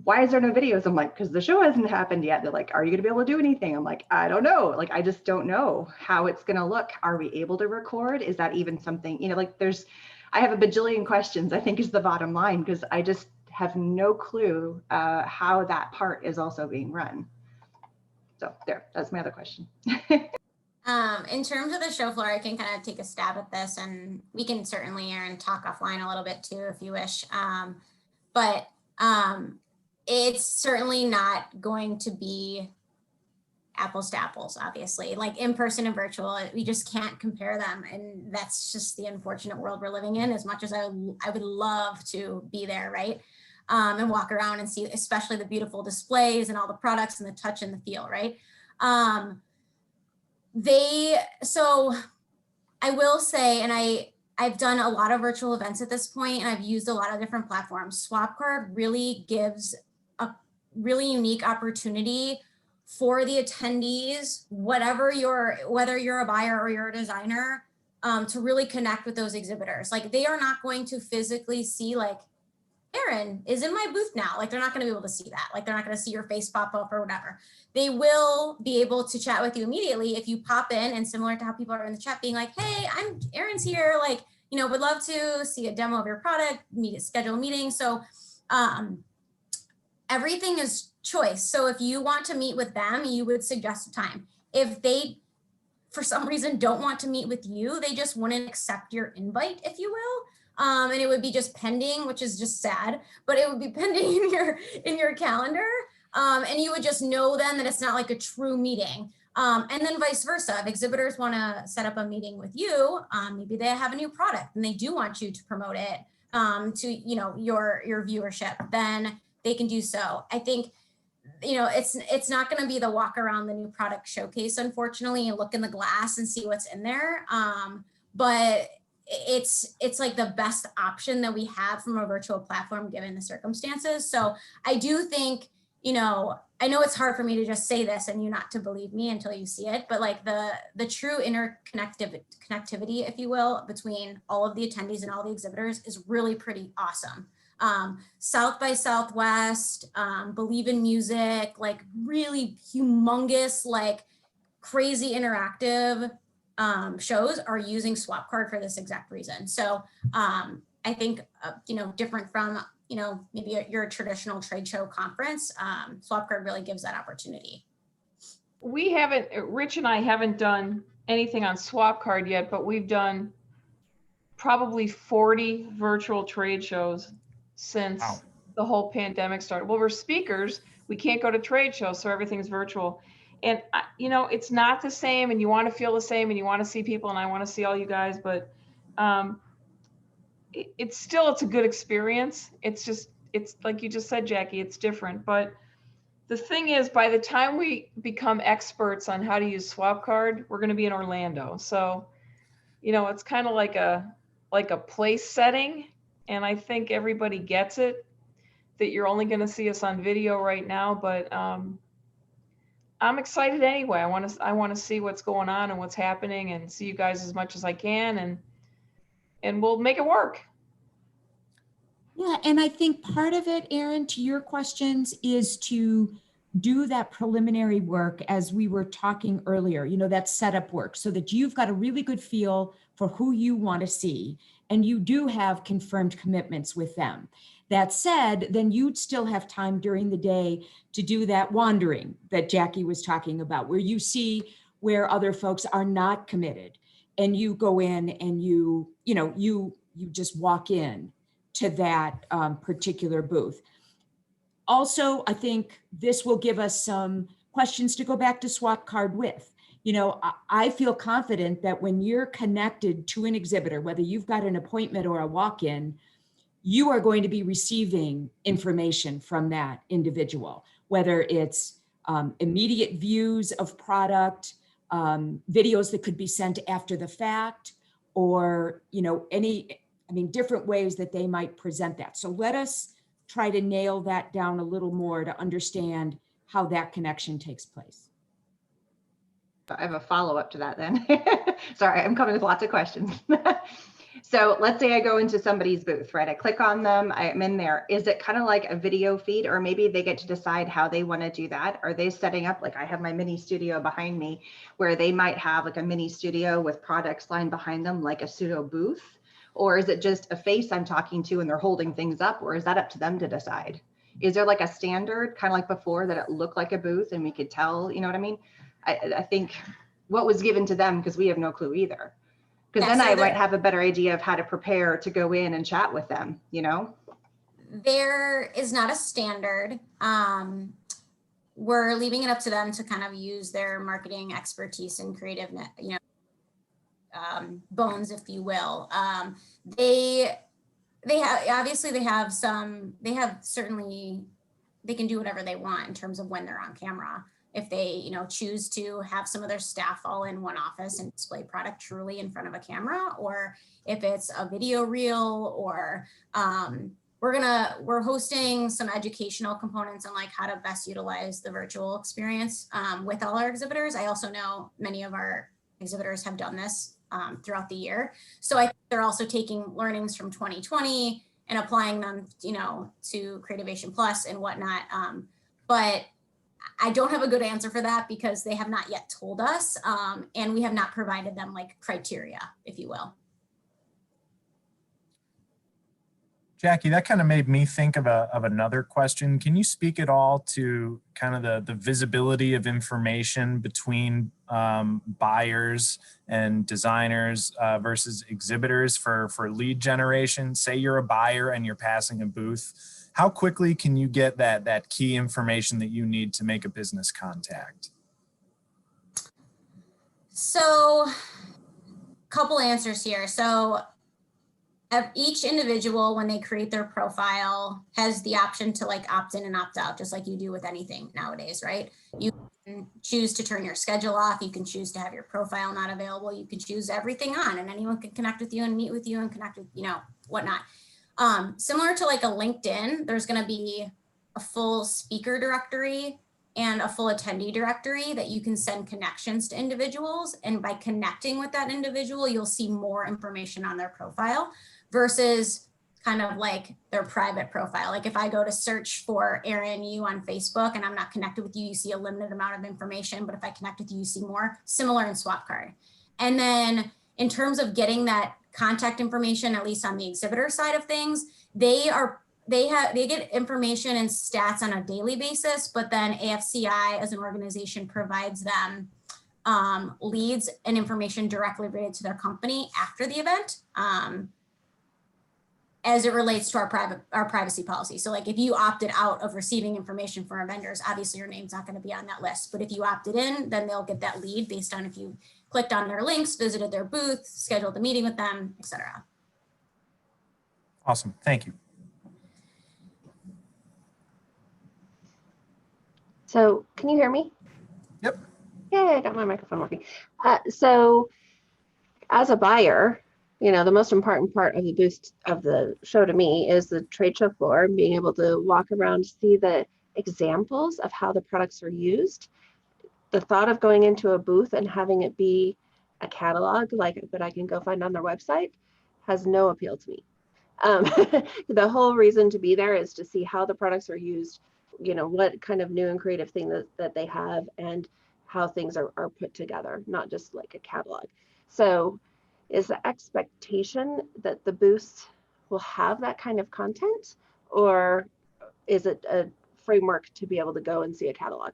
why is there no videos? I'm like, because the show hasn't happened yet. They're like, are you gonna be able to do anything? I'm like, I don't know. Like, I just don't know how it's gonna look. Are we able to record? Is that even something, you know, like I have a bajillion questions, I think, is the bottom line, because I just have no clue how that part is also being run. So there, that's my other question. In terms of the show floor, I can kind of take a stab at this, and we can certainly, Aaron, talk offline a little bit too, if you wish. But it's certainly not going to be apples to apples, obviously. Like in-person and virtual, we just can't compare them. And that's just the unfortunate world we're living in, as much as I would love to be there, right? And walk around and see, especially the beautiful displays and all the products and the touch and the feel, right? So I will say, and I've done a lot of virtual events at this point, and I've used a lot of different platforms. SwapCard really gives a really unique opportunity for the attendees, whether you're a buyer or you're a designer, to really connect with those exhibitors. Like, they are not going to physically see, like, Aaron is in my booth now. Like, they're not going to be able to see that. Like, they're not going to see your face pop up or whatever. They will be able to chat with you immediately if you pop in, and similar to how people are in the chat being like, hey, Aaron's here. Like, you know, would love to see a demo of your product, schedule a meeting. So everything is choice. So if you want to meet with them, you would suggest a time. If they, for some reason, don't want to meet with you, they just wouldn't accept your invite, if you will. And it would be just pending, which is just sad, but it would be pending in your calendar. And you would just know then that it's not like a true meeting. And then vice versa. If exhibitors want to set up a meeting with you, maybe they have a new product and they do want you to promote it to, you know, your viewership, then they can do so. I think, you know, it's not going to be the walk around the new product showcase, unfortunately, and look in the glass and see what's in there. But it's like the best option that we have from a virtual platform given the circumstances. So I do think, you know, I know it's hard for me to just say this and you not to believe me until you see it, but like the true connectivity, if you will, between all of the attendees and all the exhibitors is really pretty awesome. South by Southwest, Believe in Music, like really humongous, like crazy interactive shows are using swap card for this exact reason. So I think, different from, maybe your traditional trade show conference, swap card really gives that opportunity. We haven't, Rich and I haven't done anything on swap card yet, but we've done probably 40 virtual trade shows since Wow. the whole pandemic started. Well, we're speakers, we can't go to trade shows, so everything's virtual. And it's not the same, and you want to feel the same, and you want to see people, and I want to see all you guys, but it's a good experience. It's like you just said, Jackie, it's different. But the thing is, by the time we become experts on how to use swap card, we're going to be in Orlando. So, it's kind of like a place setting. And I think everybody gets it, that you're only going to see us on video right now. But I'm excited anyway. I want to see what's going on and what's happening, and see you guys as much as I can, and we'll make it work. Yeah, and I think part of it, Erin, to your questions, is to do that preliminary work as we were talking earlier, that setup work, so that you've got a really good feel for who you want to see, and you do have confirmed commitments with them. That said, then you'd still have time during the day to do that wandering that Jackie was talking about, where you see where other folks are not committed, and you go in and you just walk in to that particular booth. Also, I think this will give us some questions to go back to swap card with. I feel confident that when you're connected to an exhibitor, whether you've got an appointment or a walk-in, you are going to be receiving information from that individual, whether it's immediate views of product, videos that could be sent after the fact, or different ways that they might present that. So let us try to nail that down a little more to understand how that connection takes place. I have a follow-up to that then. Sorry, I'm coming with lots of questions. So let's say I go into somebody's booth, right? I click on them, I'm in there. Is it kind of like a video feed, or maybe they get to decide how they want to do that? Are they setting up, like I have my mini studio behind me, where they might have like a mini studio with products lined behind them, like a pseudo booth? Or is it just a face I'm talking to and they're holding things up, or is that up to them to decide? Is there like a standard, kind of like before, that it looked like a booth and we could tell, you know what I mean? I think what was given to them, because we have no clue either. Because then I might have a better idea of how to prepare to go in and chat with them, There is not a standard. We're leaving it up to them to kind of use their marketing expertise and creative, bones, if you will. They can do whatever they want in terms of when they're on camera. If they, choose to have some of their staff all in one office and display product truly in front of a camera, or if it's a video reel, or we're hosting some educational components on like how to best utilize the virtual experience with all our exhibitors. I also know many of our exhibitors have done this throughout the year. So I think they're also taking learnings from 2020 and applying them, to Creativation Plus and whatnot. But I don't have a good answer for that, because they have not yet told us, and we have not provided them like criteria, if you will. Jackie, that kind of made me think of another question. Can you speak at all to kind of the visibility of information between buyers and designers versus exhibitors for lead generation? Say you're a buyer and you're passing a booth. How quickly can you get that key information that you need to make a business contact? So, couple answers here. So, each individual, when they create their profile, has the option to like opt in and opt out, just like you do with anything nowadays, right? You can choose to turn your schedule off. You can choose to have your profile not available. You can choose everything on, and anyone can connect with you and meet with you and connect with, whatnot. Similar to like a LinkedIn, there's going to be a full speaker directory and a full attendee directory that you can send connections to individuals. And by connecting with that individual, you'll see more information on their profile versus kind of like their private profile. Like if I go to search for Erin Yu on Facebook and I'm not connected with you, you see a limited amount of information, but if I connect with you, you see more. Similar in Swap Card. And then in terms of getting that contact information, at least on the exhibitor side of things, they get information and stats on a daily basis, but then AFCI as an organization provides them leads and information directly related to their company after the event, as it relates to our privacy policy. So like if you opted out of receiving information from our vendors, obviously your name's not going to be on that list. But if you opted in, then they'll get that lead based on if you clicked on their links, visited their booth, scheduled a meeting with them, etc. Awesome. Thank you. So can you hear me? Yep. Yeah, I got my microphone working. So as a buyer, you know, the most important part of the boost of the show to me is the trade show floor, being able to walk around, see the examples of how the products are used. The thought of going into a booth and having it be a catalog like that I can go find on their website has no appeal to me. The whole reason to be there is to see how the products are used, you know, what kind of new and creative thing that they have and how things are put together, not just like a catalog. So is the expectation that the booths will have that kind of content, or is it a framework to be able to go and see a catalog?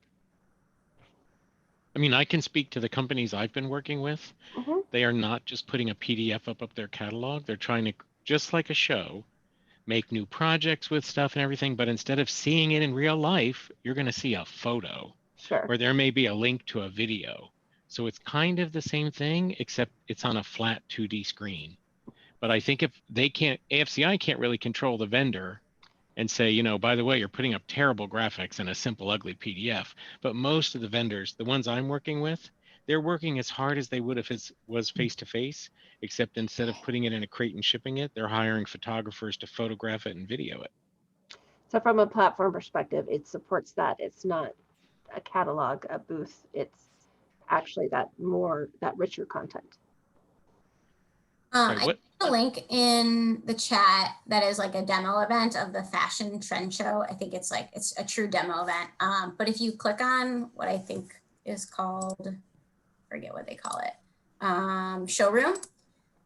I mean, I can speak to the companies I've been working with. Mm-hmm. They are not just putting a PDF up their catalog. They're trying to, just like a show, make new projects with stuff and everything. But instead of seeing it in real life, you're going to see a photo. Sure. Or there may be a link to a video. So it's kind of the same thing, except it's on a flat 2D screen. But I think if they can't, AFCI can't really control the vendor and say, you know, by the way, you're putting up terrible graphics in a simple, ugly PDF. But most of the vendors, the ones I'm working with, they're working as hard as they would if it was face-to-face, except instead of putting it in a crate and shipping it, they're hiring photographers to photograph it and video it. So from a platform perspective, it supports that. It's not a catalog, a booth. It's actually that richer content. Sorry, I what? put a link in the chat that is like a demo event of the fashion trend show. I think it's a true demo event. But if you click on what I think is called, forget what they call it, showroom,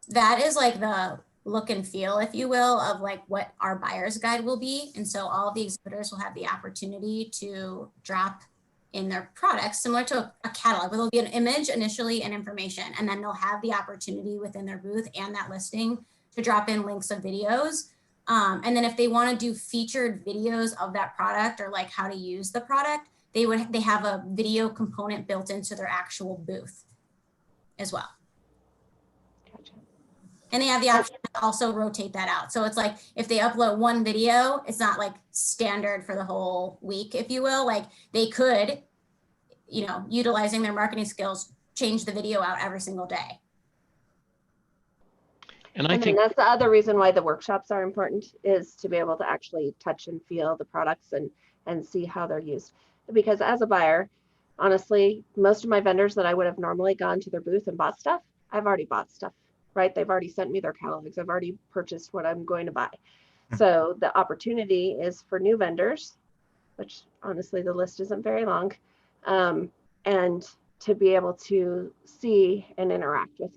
that is like the look and feel, if you will, of like what our buyer's guide will be. And so all of the exhibitors will have the opportunity to drop in their products, similar to a catalog, where there'll be an image initially and information, and then they'll have the opportunity within their booth and that listing to drop in links of videos. And then if they want to do featured videos of that product or like how to use the product, they have a video component built into their actual booth as well. Gotcha. And they have the option to also rotate that out. So it's like if they upload one video, it's not like standard for the whole week, if you will. Like they could, you know, utilizing their marketing skills, change the video out every single day. And I think that's the other reason why the workshops are important, is to be able to actually touch and feel the products and see how they're used. Because as a buyer, honestly, most of my vendors that I would have normally gone to their booth and bought stuff, I've already bought stuff. Right? They've already sent me their catalogs. I've already purchased what I'm going to buy. So the opportunity is for new vendors, which honestly, the list isn't very long, and to be able to see and interact with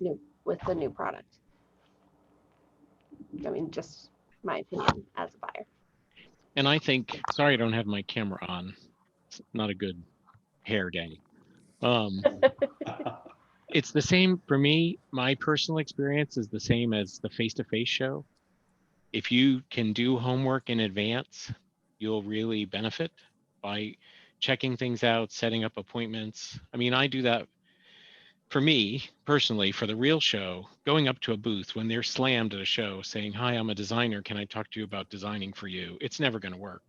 the new product. I mean, just my opinion as a buyer. And I think, sorry, I don't have my camera on. It's not a good hair day. It's the same for me. My personal experience is the same as the face-to-face show. If you can do homework in advance, you'll really benefit by checking things out, setting up appointments. I mean, I do that for me personally, for the real show, going up to a booth when they're slammed at a show saying, hi, I'm a designer. Can I talk to you about designing for you? It's never going to work.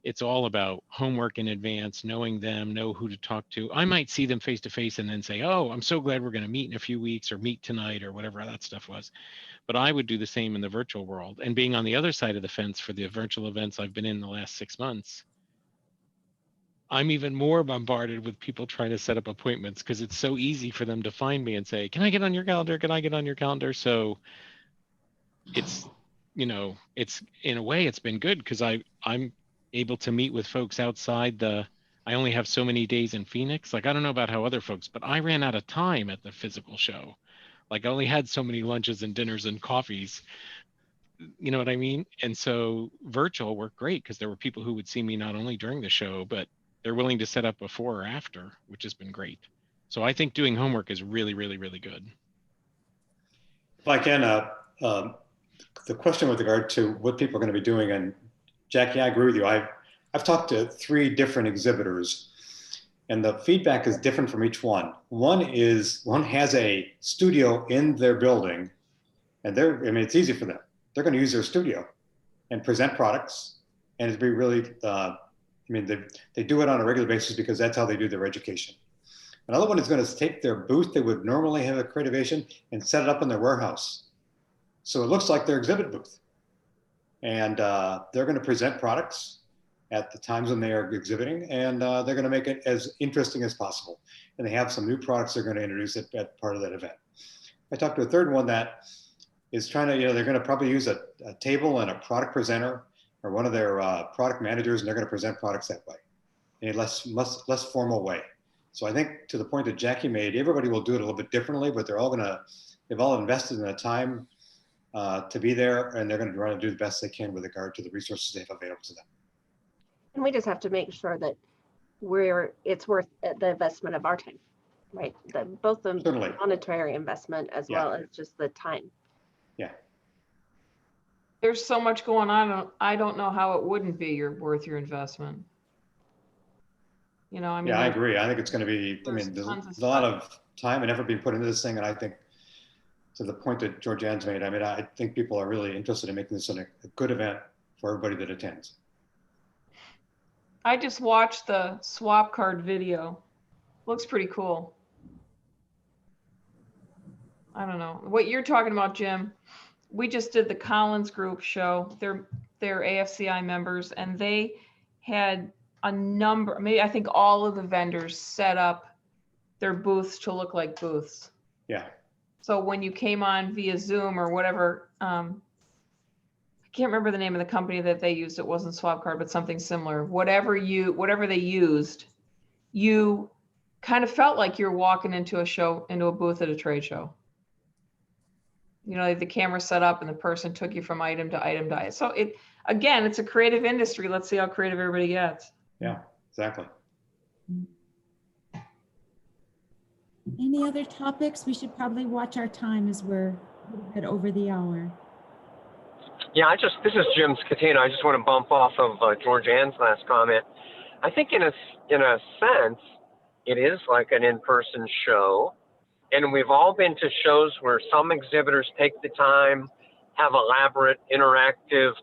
It's all about homework in advance, knowing them, know who to talk to. I might see them face to face and then say, oh, I'm so glad we're going to meet in a few weeks or meet tonight or whatever that stuff was. But I would do the same in the virtual world. And being on the other side of the fence for the virtual events I've been in the last 6 months, I'm even more bombarded with people trying to set up appointments because it's so easy for them to find me and say, can I get on your calendar? Can I get on your calendar? So it's you know, it's in a way it's been good because I'm able to meet with folks outside I only have so many days in Phoenix. Like, I don't know about how other folks, but I ran out of time at the physical show. Like, I only had so many lunches and dinners and coffees. You know what I mean? And so virtual worked great because there were people who would see me not only during the show, but they're willing to set up before or after, which has been great. So I think doing homework is really, really, really good. If I can, the question with regard to what people are going to be doing, and Jackie, I agree with you. I've talked to 3 different exhibitors, and the feedback is different from each one. One has a studio in their building, and it's easy for them. They're going to use their studio and present products, and it'd be really, they do it on a regular basis because that's how they do their education. Another one is going to take their booth they would normally have at Creativation and set it up in their warehouse. So it looks like their exhibit booth. And they're going to present products at the times when they are exhibiting, and they're going to make it as interesting as possible. And they have some new products they're going to introduce at part of that event. I talked to a third one that is trying to, they're going to probably use a table and a product presenter or one of their product managers, and they're going to present products that way in a less formal way. So I think to the point that Jackie made, everybody will do it a little bit differently, but they've all invested in the time to be there, and they're going to try to do the best they can with regard to the resources they have available to them. And we just have to make sure that it's worth the investment of our time, right? Both the Certainly. monetary investment as well as just the time. Yeah. There's so much going on. I don't know how it wouldn't be worth your investment. Yeah, I agree. I think it's going to be, there's a lot of time and effort being put into this thing. And I think to the point that Georgianne's made, I think people are really interested in making this a good event for everybody that attends. I just watched the swap card video. Looks pretty cool. I don't know what you're talking about, Jim. We just did the Collins Group show. They're AFCI members, and they had a number, maybe I think all of the vendors set up their booths to look like booths. Yeah. So when you came on via Zoom or whatever, I can't remember the name of the company that they used. It wasn't Swapcard, but something similar. Whatever they used, you kind of felt like you're walking into a booth at a trade show. The camera set up and the person took you from item to item to item. So it's a creative industry. Let's see how creative everybody gets. Yeah, exactly. Any other topics? We should probably watch our time as we're a little bit over the hour. Yeah, this is Jim Scatino. I just want to bump off of Georgianne's last comment. I think in a sense, it is like an in-person show. And we've all been to shows where some exhibitors take the time, have elaborate, interactive,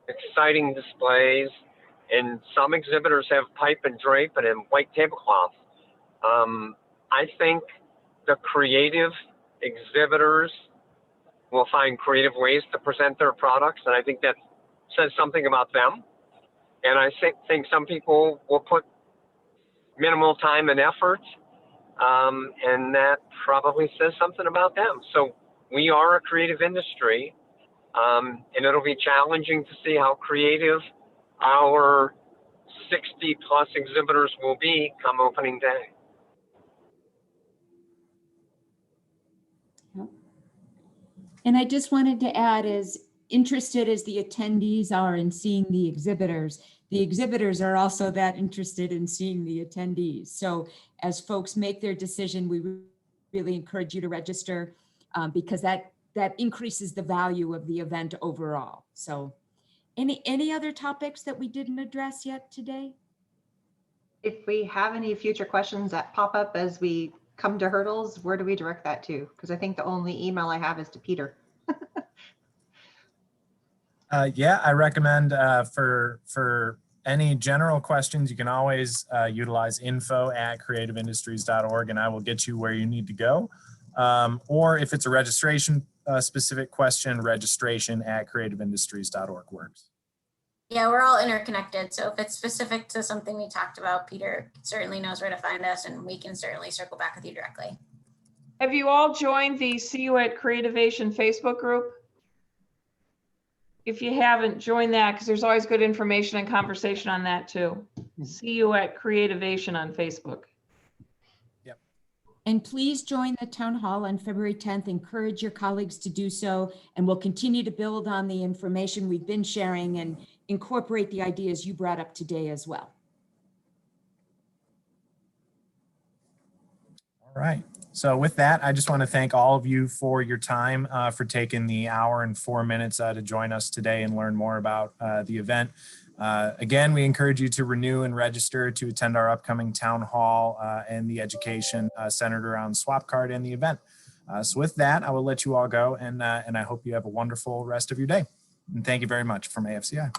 exciting displays, and some exhibitors have pipe and drape and white tablecloth. I think the creative exhibitors will find creative ways to present their products, and I think that says something about them. And I think some people will put minimal time and effort, and that probably says something about them. So we are a creative industry, and it'll be challenging to see how creative our 60 plus exhibitors will be come opening day. And I just wanted to add, as interested as the attendees are in seeing the exhibitors are also that interested in seeing the attendees. So as folks make their decision, we really encourage you to register because that increases the value of the event overall. So any other topics that we didn't address yet today? If we have any future questions that pop up as we come to hurdles, where do we direct that to? Because I think the only email I have is to Peter. Yeah, I recommend for any general questions, you can always utilize info@creativeindustries.org and I will get you where you need to go. Or if it's a registration specific question, registration@creativeindustries.org works. Yeah, we're all interconnected. So if it's specific to something we talked about, Peter certainly knows where to find us and we can certainly circle back with you directly. Have you all joined the See You at Creativation Facebook group? if you haven't, join that because there's always good information and conversation on that too. See you at Creativation on Facebook. And please join the town hall on February 10th. Encourage your colleagues to do so, and we'll continue to build on the information we've been sharing and incorporate the ideas you brought up today as well. All right. So with that, I just want to thank all of you for your time, for taking the hour and 4 minutes to join us today and learn more about the event. Again, we encourage you to renew and register to attend our upcoming town hall and the education centered around swap card and the event. So with that, I will let you all go, and I hope you have a wonderful rest of your day. And thank you very much from AFCI.